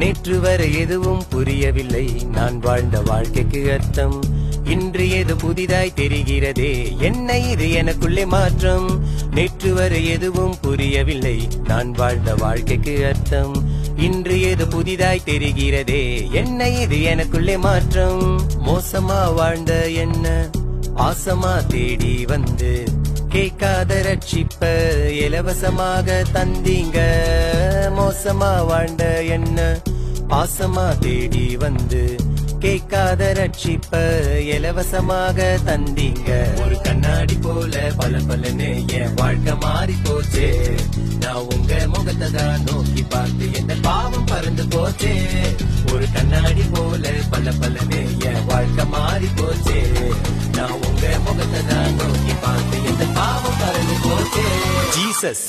நேற்று வரை எதுவும் புரியவில்லை, நான் வாழ்ந்த வாழ்க்கைக்கு அர்த்தம் இன்று ஏதோ புதிதாய் தெரிகிறதே, என்ன இது எனக்குள்ளே மாற்றம். நேற்று வரை எதுவும் புரியவில்லை, நான் வாழ்ந்த வாழ்க்கைக்கு அர்த்தம் இன்று ஏதோ புதிதாய் தெரிகிறதே, என்ன இது எனக்குள்ளே மாற்றம். மோசமா வாழ்ந்த என்ன பாசமா தேடி வந்து கேட்காத ரட்சிப்ப இலவசமாக தந்தீங்க. மோசமா வாழ்ந்த என்ன பாசமா தேடி வந்து கேட்காத ரட்சிப்ப இலவசமாக தந்தீங்க. ஒரு கண்ணாடி போல பல பலன்னு என் வாழ்க்கை மாறி போச்சு, நான் உங்க முகத்தை தான் நோக்கி பார்த்து எந்த பாவம் பறந்து போச்சு. ஒரு கண்ணாடி போல பல பலன்னு என் வாழ்க்கை மாறி போச்சு, நான் உங்க முகத்தை தான் நோக்கி பார்த்து எந்த பாவம் பறந்து போச்சு. ஜீசஸ்